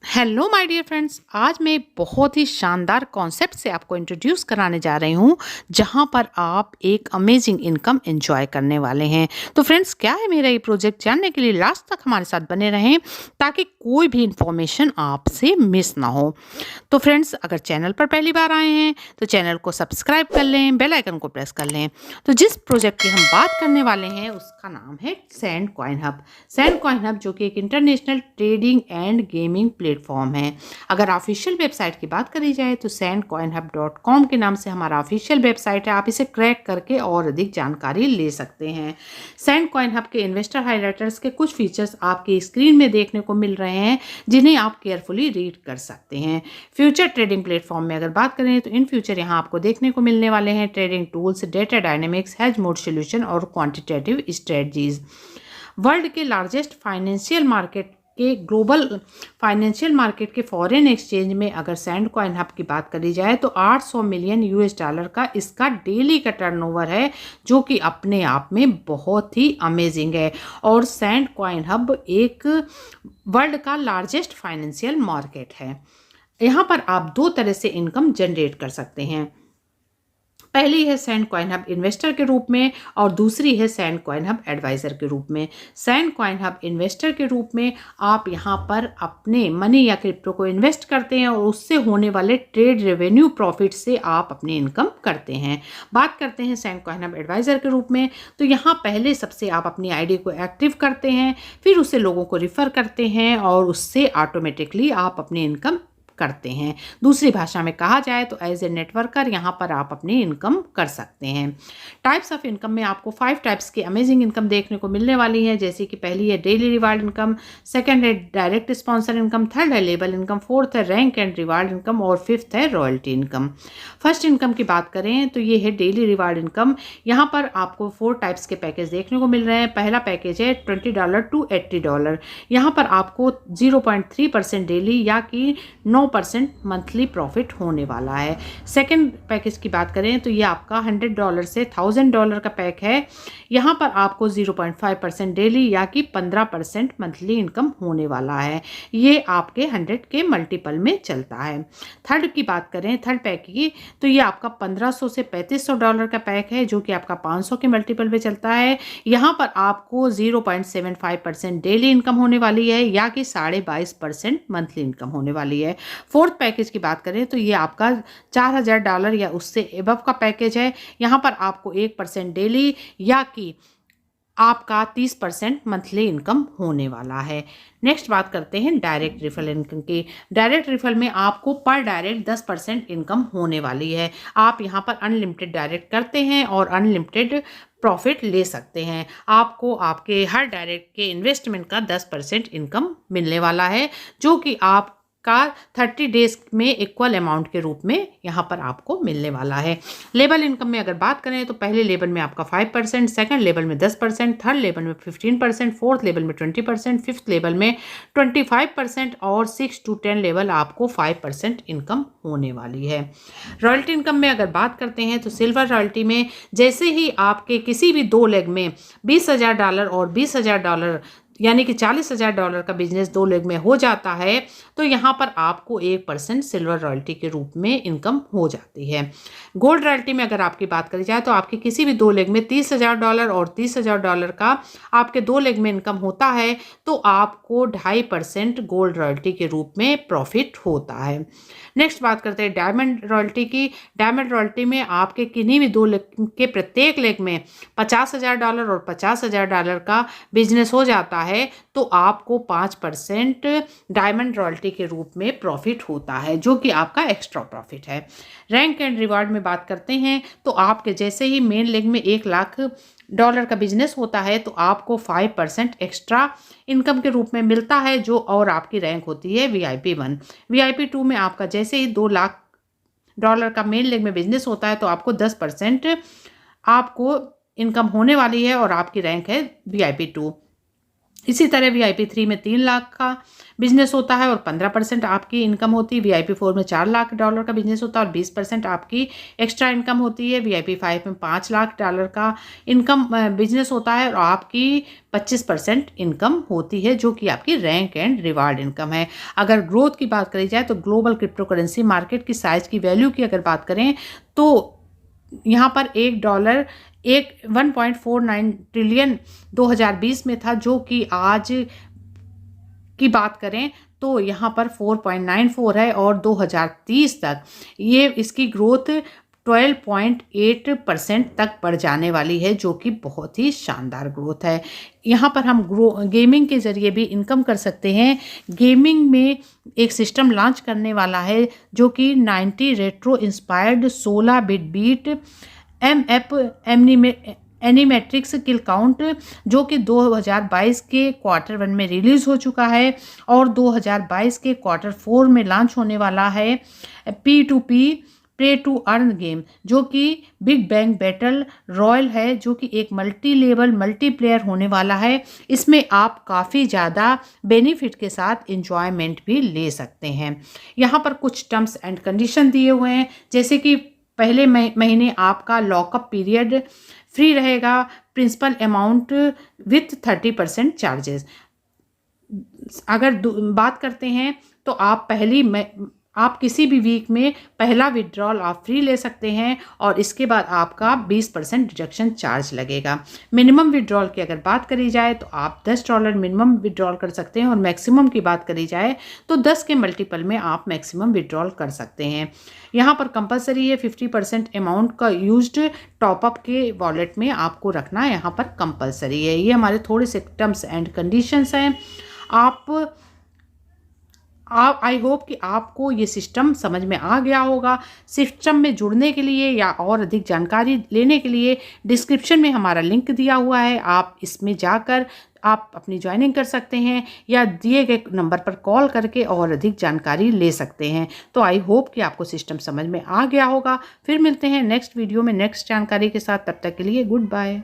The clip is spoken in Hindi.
हेलो माय डियर फ्रेंड्स, आज मैं बहुत ही शानदार कॉन्सेप्ट से आपको इंट्रोड्यूस कराने जा रही हूँ जहाँ पर आप एक अमेजिंग इनकम एंजॉय करने वाले हैं। तो फ्रेंड्स, क्या है मेरा ये प्रोजेक्ट जानने के लिए लास्ट तक हमारे साथ बने रहें ताकि कोई भी इंफॉर्मेशन आपसे मिस ना हो। तो फ्रेंड्स, अगर चैनल पर पहली बार आए हैं तो चैनल को सब्सक्राइब कर लें, बेल आइकन को प्रेस कर लें। तो जिस प्रोजेक्ट की हम बात करने वाले हैं उसका नाम है sand coin hub. Sand coin hub जो कि एक international trading and gaming platform है। अगर ऑफिशियल वेबसाइट की बात करी जाए तो sandcoinhub.com के नाम से हमारा ऑफिशियल वेबसाइट है। आप इसे क्रैक करके और अधिक जानकारी ले सकते हैं। सैंड कॉइन हब के इन्वेस्टर हाइलाइटर्स के कुछ फीचर्स आपकी स्क्रीन में देखने को मिल रहे हैं जिन्हें आप केयरफुली रीड कर सकते हैं। फ्यूचर ट्रेडिंग प्लेटफॉर्म में अगर बात करें तो इन फ्यूचर यहाँ आपको देखने को मिलने वाले हैं trading tools, data dynamics, hedge mode solution और क्वांटिटेटिव स्ट्रेटजीज। वर्ल्ड के लार्जेस्ट फाइनेंशियल मार्केट के ग्लोबल फाइनेंशियल मार्केट के फॉरेन एक्सचेंज में अगर सैंड कॉइन हब की बात करी जाए तो 800 मिलियन यूएस डॉलर का इसका डेली का टर्नओवर है, जो कि अपने आप में बहुत ही अमेजिंग है। और सैंड कॉइन हब एक वर्ल्ड का लार्जेस्ट फाइनेंशियल मार्केट है। यहाँ पर आप दो तरह से इनकम जनरेट कर सकते हैं। पहली है सैंड कॉइन हब इन्वेस्टर के रूप में और दूसरी है सैंड कॉइन हब एडवाइज़र के रूप में। सैंड कॉइन हब इन्वेस्टर के रूप में आप यहाँ पर अपने मनी या क्रिप्टो को इन्वेस्ट करते हैं और उससे होने वाले ट्रेड रेवेन्यू प्रॉफिट से आप अपनी इनकम करते हैं। बात करते हैं सैंड कॉइन हब एडवाइज़र के रूप में, तो यहाँ पहले सबसे आप अपनी आईडी को एक्टिव करते हैं, फिर उसे लोगों को रिफ़र करते हैं और उससे ऑटोमेटिकली आप अपनी इनकम करते हैं। दूसरी भाषा में कहा जाए तो एज ए नेटवर्कर यहाँ पर आप अपनी इनकम कर सकते हैं। टाइप्स ऑफ इनकम में आपको 5 टाइप्स की अमेजिंग इनकम देखने को मिलने वाली है, जैसे कि पहली है डेली रिवार्ड इनकम, सेकंड है डायरेक्ट स्पॉन्सर इनकम, थर्ड है लेबल इनकम, फोर्थ है रैंक एंड रिवार्ड इनकम और फिफ्थ है रॉयल्टी इनकम। फर्स्ट इनकम की बात करें तो ये है डेली रिवार्ड इनकम। यहाँ पर आपको 4 टाइप्स के पैकेज देखने को मिल रहे हैं। पहला पैकेज है $20 टू $80। यहाँ पर आपको 0.3% डेली या कि 9% मंथली प्रॉफिट होने वाला है। सेकंड पैकेज की बात करें तो ये आपका $100 से $1000 का पैक है। यहाँ पर आपको 0.5% डेली या कि 15% मंथली इनकम होने वाला है। ये आपके 100 के मल्टीपल में चलता है। थर्ड की बात करें, थर्ड पैक की, तो ये आपका $1500 से $3500 का पैक है, जो कि आपका 500 के मल्टीपल में चलता है। यहाँ पर आपको 0.75% डेली इनकम होने वाली है या कि 22.5% मंथली इनकम होने वाली है। फोर्थ पैकेज की बात करें तो ये आपका $4000 या उससे एबव का पैकेज है। यहाँ पर आपको 1% डेली या कि आपका 30% मंथली इनकम होने वाला है। नेक्स्ट बात करते हैं डायरेक्ट रिफल इनकम की। डायरेक्ट रिफल में आपको पर डायरेक्ट 10% इनकम होने वाली है। आप यहाँ पर अनलिमिटेड डायरेक्ट करते हैं और अनलिमिटेड प्रॉफिट ले सकते हैं। आपको आपके हर डायरेक्ट के इन्वेस्टमेंट का 10% इनकम मिलने वाला है, जो कि आप का 30 डेज में इक्वल अमाउंट के रूप में यहाँ पर आपको मिलने वाला है। लेबल इनकम में अगर बात करें तो पहले लेबल में आपका 5%, सेकंड लेबल में 10%, थर्ड लेबल में 15%, फोर्थ लेबल में 20%, फिफ्थ लेबल में 25% और 6 to 10 लेवल आपको 5% इनकम होने वाली है। रॉयल्टी इनकम में अगर बात करते हैं तो सिल्वर रॉयल्टी में जैसे ही आपके किसी भी 2 लेग में $20,000 और $20,000 यानी कि $40,000 का बिजनेस 2 लेग में हो जाता है तो यहाँ पर आपको 1% सिल्वर रॉयल्टी के रूप में इनकम हो जाती है। गोल्ड रॉयल्टी में अगर आपकी बात करी जाए तो आपके किसी भी 2 लेग में $30,000 और $30,000 का आपके 2 लेग में इनकम होता है तो आपको 2.5% गोल्ड रॉयल्टी के रूप में प्रॉफिट होता है। नेक्स्ट बात करते हैं डायमंड रॉयल्टी की। डायमंड रॉयल्टी में आपके किन्हीं भी 2 लेग के प्रत्येक लेग में $50,000 और $50,000 का बिजनेस हो जाता है तो आपको 5% डायमंड रॉयल्टी के रूप में प्रॉफिट होता है, जो कि आपका एक्स्ट्रा प्रॉफिट है। रैंक एंड रिवार्ड में बात करते हैं तो आपके जैसे ही मेन लेग में $1,00,000 का बिजनेस होता है तो आपको 5% एक्स्ट्रा इनकम के रूप में मिलता है, जो और आपकी रैंक होती है VIP 1। VIP 2 में आपका जैसे ही $2,00,000 का मेन लेग में बिजनेस होता है तो आपको 10% आपको इनकम होने वाली है और आपकी रैंक है VIP 2। इसी तरह VIP 3 में 3 लाख का बिजनेस होता है और 15% आपकी इनकम होती है। VIP 4 में $4 लाख का बिजनेस होता है और 20% आपकी एक्स्ट्रा इनकम होती है। VIP 5 में $5 लाख का इनकम बिजनेस होता है और आपकी 25% इनकम होती है, जो कि आपकी रैंक एंड रिवार्ड इनकम है। अगर ग्रोथ की बात करी जाए तो ग्लोबल क्रिप्टो करेंसी मार्केट की साइज की वैल्यू की अगर बात करें तो यहाँ पर $1 1.49 ट्रिलियन 2020 में था, जो कि आज की बात करें तो यहाँ पर 4.94 है और 2030 तक ये इसकी ग्रोथ 12.8% तक बढ़ जाने वाली है, जो कि बहुत ही शानदार ग्रोथ है। यहाँ पर हम गेमिंग के ज़रिए भी इनकम कर सकते हैं। गेमिंग में एक सिस्टम लॉन्च करने वाला है जो कि 90 रेट्रो इंस्पायर्ड 16 बिट बीट एनिमेट्रिक्स किल काउंट, जो कि 2022 के Q1 में रिलीज़ हो चुका है और 2022 के Q4 में लॉन्च होने वाला है। P2P play to earn game, जो कि बिग बैंग बैटल रॉयल है, जो कि एक मल्टी लेवल मल्टीप्लेयर होने वाला है। इसमें आप काफ़ी ज़्यादा बेनिफिट के साथ इंजॉयमेंट भी ले सकते हैं। यहाँ पर कुछ टर्म्स एंड कंडीशन दिए हुए हैं, जैसे कि पहले महीने आपका लॉकअप पीरियड फ्री रहेगा, प्रिंसिपल अमाउंट विथ 30% चार्जेस। अगर बात करते हैं तो आप किसी भी वीक में पहला विड्रॉल आप फ्री ले सकते हैं और इसके बाद आपका 20% डिडक्शन चार्ज लगेगा। मिनिमम विड्रॉल की अगर बात करी जाए तो आप $10 मिनिमम विड्रॉल कर सकते हैं और मैक्सिमम की बात करी जाए तो 10 के मल्टीपल में आप मैक्सिमम विड्रॉल कर सकते हैं। यहाँ पर कंपलसरी है 50% अमाउंट का यूज्ड टॉपअप के वॉलेट में आपको रखना यहाँ पर कंपलसरी है। ये हमारे थोड़े से टर्म्स एंड कंडीशंस हैं। आई होप कि आपको ये सिस्टम समझ में आ गया होगा। सिस्टम में जुड़ने के लिए या और अधिक जानकारी लेने के लिए डिस्क्रिप्शन में हमारा लिंक दिया हुआ है, आप इसमें जाकर आप अपनी ज्वाइनिंग कर सकते हैं या दिए गए नंबर पर कॉल करके और अधिक जानकारी ले सकते हैं। तो आई होप कि आपको सिस्टम समझ में आ गया होगा। फिर मिलते हैं नेक्स्ट वीडियो में नेक्स्ट जानकारी के साथ। तब तक के लिए गुड बाय।